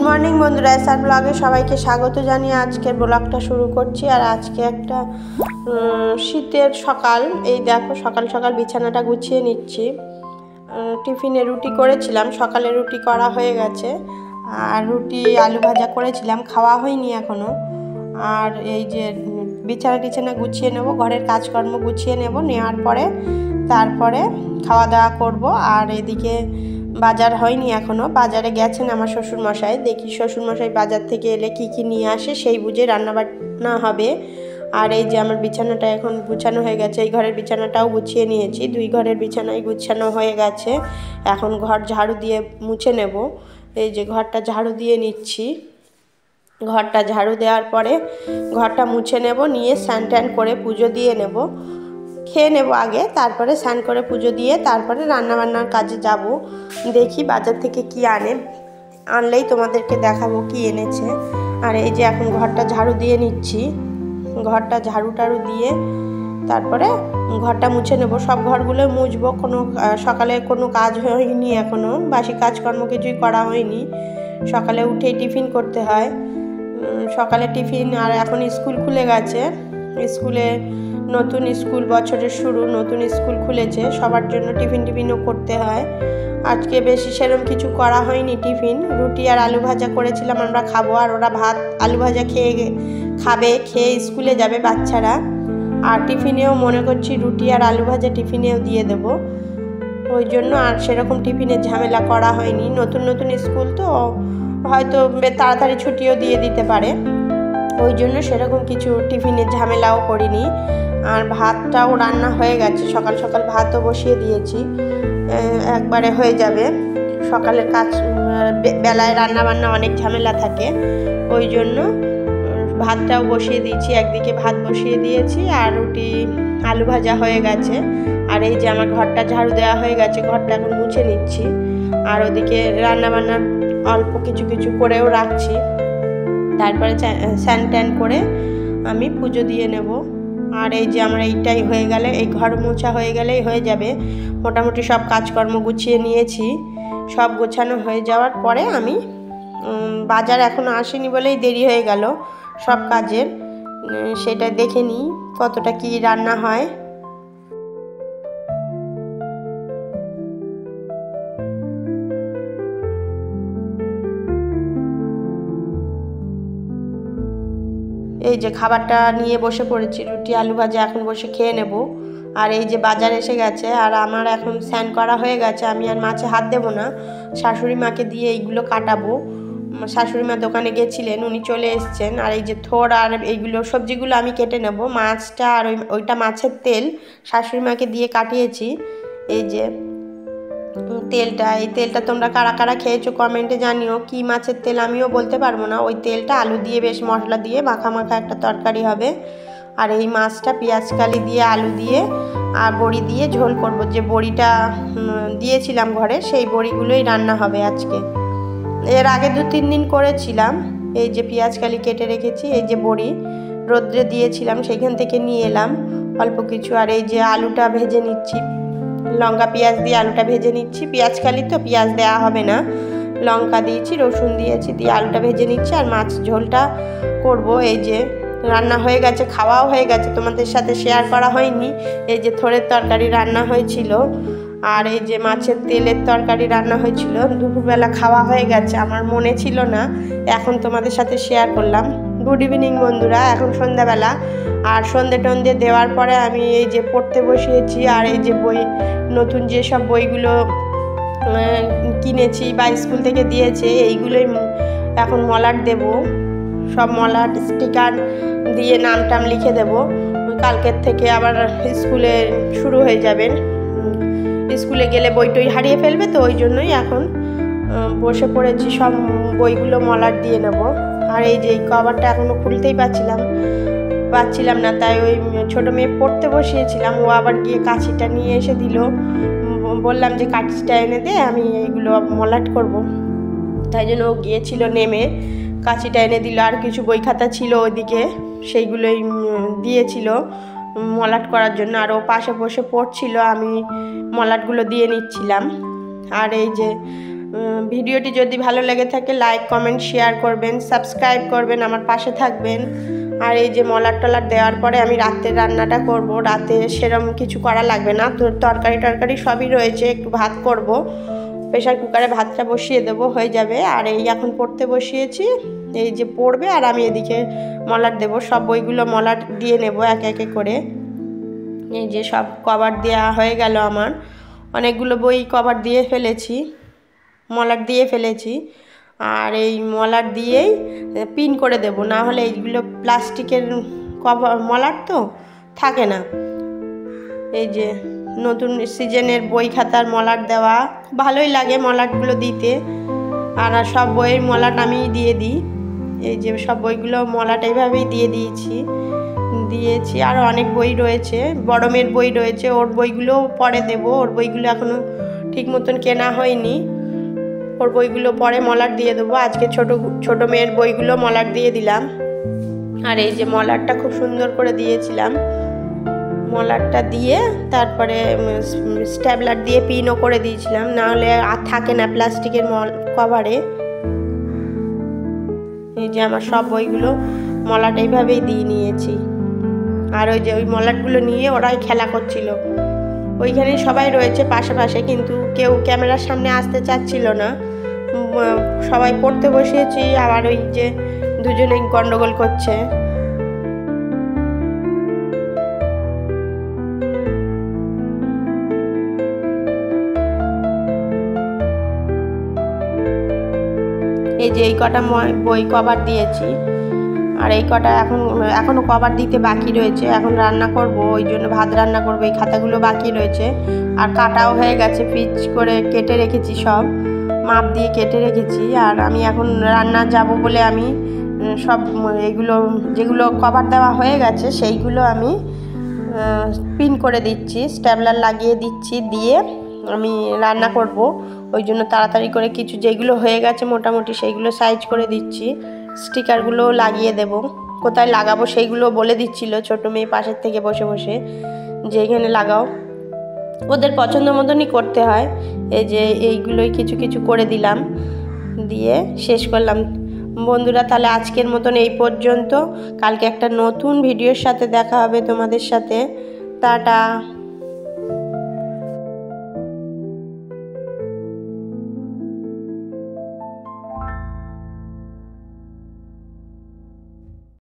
Good morning बंधुरा SR ब्लगे सबाइके स्वागत जानिए आजकेर ब्लगटा शुरू करछि। और आजके एकटा शीतेर सकाल এই देखो सकाल सकाल बिछानाटा गुछिए निচ্ছি। टिफिने रुटी करेছিলাম, सकाले रुटी करा হয়ে গেছে আর रुटी आलू भाजा করেছিলাম, খাওয়া হয়নি এখনো। আর এই যে বিছানা টিছানা গুছিয়ে নেব, ঘরের কাজকর্ম গুছিয়ে নেব, নেওয়ার পরে তারপরে খাওয়া দাওয়া করব। আর এদিকে বাজার হয়নি এখনো, বাজারে গেছেন আমার শ্বশুরমশাই। দেখি শ্বশুরমশাই বাজার থেকে এলে কি কি নিয়ে আসে সেই বুঝে রান্নাবান্না হবে। আর এই যে আমার বিছানাটা এখন গুছানো হয়ে গেছে, এই ঘরের বিছানাটাও গুছিয়ে নিয়েছি, দুই ঘরের বিছানাই গুছানো হয়ে গেছে। এখন ঘর ঝাড়ু দিয়ে মুছে নেব। এই যে ঘরটা ঝাড়ু দিয়ে নিচ্ছি, ঘরটা ঝাড়ু দেওয়ার পরে ঘরটা মুছে নেব, নিয়ে স্নান টান করে পুজো দিয়ে নেব, খেয়ে নেব আগে, তারপরে স্নান করে পুজো দিয়ে তারপরে রান্নাবান্নার কাজে যাব। দেখি বাজার থেকে কি আনলেই তোমাদেরকে দেখাবো কি এনেছে। আর এই যে এখন ঘরটা ঝাড়ু দিয়ে নিচ্ছি, ঘরটা ঝাড়ু টাড়ু দিয়ে তারপরে ঘরটা মুছে নেব। সব ঘরগুলো মুছবো, সকালে কোনো কাজ হয়নি এখনও, বাসি কাজকর্ম কিছুই করা হয়নি। সকালে উঠেই টিফিন করতে হয়, সকালে টিফিন। আর এখন স্কুল খুলে গেছে, স্কুলে নতুন স্কুল, বছরের শুরু, নতুন স্কুল খুলেছে, সবার জন্য টিফিনও করতে হয়। আজকে বেশি সেরকম কিছু করা হয়নি টিফিন, রুটি আর আলু ভাজা করেছিলাম, আমরা খাবো। আর ওরা ভাত আলু ভাজা খেয়ে স্কুলে যাবে বাচ্চারা। আর টিফিনেও মনে করছি রুটি আর আলু ভাজা টিফিনেও দিয়ে দেব, ওই জন্য আর সেরকম টিফিনের ঝামেলা করা হয়নি। নতুন স্কুল তো হয়তো তাড়াতাড়ি ছুটিও দিয়ে দিতে পারে, ওই জন্য সেরকম কিছু টিফিনের ঝামেলাও করিনি। আর ভাতটাও রান্না হয়ে গেছে, সকাল সকাল ভাতও বসিয়ে দিয়েছি, একবারে হয়ে যাবে। সকালের কাজ বেলায় রান্নাবান্না অনেক ঝামেলা থাকে, ওই জন্য ভাতটাও বসিয়ে দিয়েছি, একদিকে ভাত বসিয়ে দিয়েছি আর রুটি আলু ভাজা হয়ে গেছে। আর এই যে আমার ঘরটা ঝাড়ু দেওয়া হয়ে গেছে, ঘরটা এখন মুছে নিচ্ছি। আর ওদিকে রান্নাবান্নার অল্প কিছু করেও রাখছি, তারপরে স্নান টান করে আমি পুজো দিয়ে নেব। আর এই যে আমার এইটাই হয়ে গেলে, এই ঘর মোছা হয়ে গেলেই হয়ে যাবে। মোটামুটি সব কাজকর্ম গুছিয়ে নিয়েছি, সব গোছানো হয়ে যাওয়ার পরে আমি বাজার এখনও আসেনি বলেই দেরি হয়ে গেল সব কাজের, সেটা দেখে নিই কতটা কি রান্না হয়। এই যে খাবারটা নিয়ে বসে পড়েছি, রুটি আলু ভাজা এখন বসে খেয়ে নেব। আর এই যে বাজার এসে গেছে, আর আমার এখন স্নান করা হয়ে গেছে, আমি আর মাছে হাত দেবো না, শাশুড়ি মাকে দিয়ে এইগুলো কাটাবো। শাশুড়ি মা দোকানে গেছিলেন, উনি চলে এসছেন। আর এই যে থোর আর এইগুলো সবজিগুলো আমি কেটে নেব, মাছটা আর ওইটা মাছের তেল শাশুড়ি মাকে দিয়ে কাটিয়েছি। এই যে তেলটা, এই তেলটা তোমরা কারা কারা খেয়েছো কমেন্টে জানিও। কি মাছের তেল আমিও বলতে পারবো না, ওই তেলটা আলু দিয়ে বেশ মশলা দিয়ে মাখা একটা তরকারি হবে। আর এই মাছটা পেঁয়াজ কালি দিয়ে আলু দিয়ে আর বড়ি দিয়ে ঝোল করব, যে বড়িটা দিয়েছিলাম ঘরে সেই বড়িগুলোই রান্না হবে আজকে। এর আগে 2-3 দিন করেছিলাম। এই যে পেঁয়াজ কালি কেটে রেখেছি, এই যে বড়ি রোদ্রে দিয়েছিলাম সেইখান থেকে নিয়ে এলাম অল্প কিছু। আর এই যে আলুটা ভেজে নিচ্ছি, লঙ্কা পেঁয়াজ দিয়ে আলুটা ভেজে নিচ্ছি, পেঁয়াজ কালি তো পেঁয়াজ দেওয়া হবে না, লঙ্কা দিয়েছি, রসুন দিয়েছি, দিয়ে আলুটা ভেজে নিচ্ছি আর মাছ ঝোলটা করব। এই যে রান্না হয়ে গেছে, খাওয়াও হয়ে গেছে, তোমাদের সাথে শেয়ার করা হয়নি। এই যে থোড়ের তরকারি রান্না হয়েছিল, আর এই যে মাছের তেলের তরকারি রান্না হয়েছিল। দুপুরবেলা খাওয়া হয়ে গেছে, আমার মনে ছিল না, এখন তোমাদের সাথে শেয়ার করলাম। গুড ইভিনিং বন্ধুরা, এখন সন্ধ্যাবেলা। আর সন্ধে টন্ধে দেওয়ার পরে আমি এই যে পড়তে বসিয়েছি। আর এই যে বই, নতুন যেসব বইগুলো কিনেছি বা স্কুল থেকে দিয়েছে, এইগুলোই এখন মলাট দেব, সব মলাট স্টিকার দিয়ে নাম টাম লিখে দেব। কালকের থেকে আবার স্কুলে শুরু হয়ে যাবেন, স্কুলে গেলে বইটই হারিয়ে ফেলবে, তো ওই জন্যই এখন বসে পড়েছি, সব বইগুলো মলাট দিয়ে নেব। আর এই যে এই কভারটা এখনও খুলতেই পাচ্ছিলাম না, তাই ওই ছোটো মেয়ে পড়তে বসিয়েছিলাম, ও আবার গিয়ে কাঁচিটা নিয়ে এসে দিল, বললাম যে কাঁচিটা এনে দে, আমি এইগুলো মলাট করব, তাই জন্য ও গিয়েছিল নেমে কাঁচিটা এনে দিল। আর কিছু বই খাতা ছিল ওইদিকে, সেইগুলোই দিয়েছিল মলাট করার জন্য। আর ও পাশে বসে পড়ছিল, আমি মলাটগুলো দিয়ে নিচ্ছিলাম। আর এই যে ভিডিওটি যদি ভালো লেগে থাকে লাইক কমেন্ট শেয়ার করবেন, সাবস্ক্রাইব করবেন, আমার পাশে থাকবেন। আর এই যে মলার টলার দেওয়ার পরে আমি রাতের রান্নাটা করব। রাতে সেরকম কিছু করা লাগবে না, তো তরকারি সবই রয়েছে, একটু ভাত করব, প্রেশার কুকারে ভাতটা বসিয়ে দেবো, হয়ে যাবে। আর এই এখন পড়তে বসিয়েছি, এই যে পড়বে আর আমি এদিকে মলাট দেব। সব বইগুলো মলাট দিয়ে নেব একে একে করে। এই যে সব কভার দেওয়া হয়ে গেল, আমার অনেকগুলো বই কভার দিয়ে ফেলেছি, মলাট দিয়ে ফেলেছি। আর এই মলাট দিয়েই পিন করে দেব, না হলে এইগুলো প্লাস্টিকের কভার মলাট তো থাকে না। এই যে নতুন সিজনের বই খাতার মলাট দেওয়া, ভালোই লাগে মলাটগুলো দিতে। আর সব বইয়ের মলাট আমি দিয়ে দিই। এই যে সব বইগুলো মলাট এইভাবেই দিয়ে দিয়েছি। আর অনেক বই রয়েছে, বড় মেয়ের বই রয়েছে, ওর বইগুলো পরে দেব। ওর বইগুলো এখনও ঠিক মতন কেনা হয়নি, ওর বইগুলো পরে মলাট দিয়ে দেবো। আজকে ছোট মেয়ের বইগুলো মলাট দিয়ে দিলাম। আর এই যে মলাটটা খুব সুন্দর করে দিয়েছিলাম, মলাটটা দিয়ে তারপরে স্ট্যাপলার দিয়ে পিনও করে দিয়েছিলাম, নাহলে আর থাকে না প্লাস্টিকের কভারে। এই যে আমার সব বইগুলো মলাট এইভাবেই দিয়ে নিয়েছি। আর ওই যে ওই মলাটগুলো নিয়ে ওরাই খেলা করছিল, ওইখানে সবাই রয়েছে পাশে, কিন্তু কেউ ক্যামেরার সামনে আসতে চাচ্ছিল না। সবাই পড়তে বসিয়েছি, আবার ওই যে দুজনে গন্ডগোল করছে। এই যে এই কটা বই কভার দিয়েছি, আর এই কটা এখনও কভার দিতে বাকি রয়েছে। এখন রান্না করব, ওই জন্য ভাত রান্না করবো। এই খাতাগুলো বাকি রয়েছে, আর কাটাও হয়ে গেছে, পিচ করে কেটে রেখেছি, সব মাপ দিয়ে কেটে রেখেছি। আর আমি এখন রান্না যাব বলে আমি সব এগুলো যেগুলো কভার দেওয়া হয়ে গেছে সেইগুলো আমি পিন করে দিচ্ছি, স্ট্যাপলার লাগিয়ে দিচ্ছি, দিয়ে আমি রান্না করব। ওই জন্য তাড়াতাড়ি করে কিছু যেগুলো হয়ে গেছে মোটামুটি সেইগুলো সাইজ করে দিচ্ছি। স্টিকারগুলো লাগিয়ে দেব, কোথায় লাগাবো সেইগুলো বলে দিচ্ছিল ছোটো মেয়ে পাশের থেকে বসে যে এখানে লাগাও, ওদের পছন্দ মতনই করতে হয়। এই যে এইগুলোই কিছু করে দিলাম, দিয়ে শেষ করলাম। বন্ধুরা, তাহলে আজকের মতন এই পর্যন্ত। কালকে একটা নতুন ভিডিওর সাথে দেখা হবে তোমাদের সাথে। টাটা।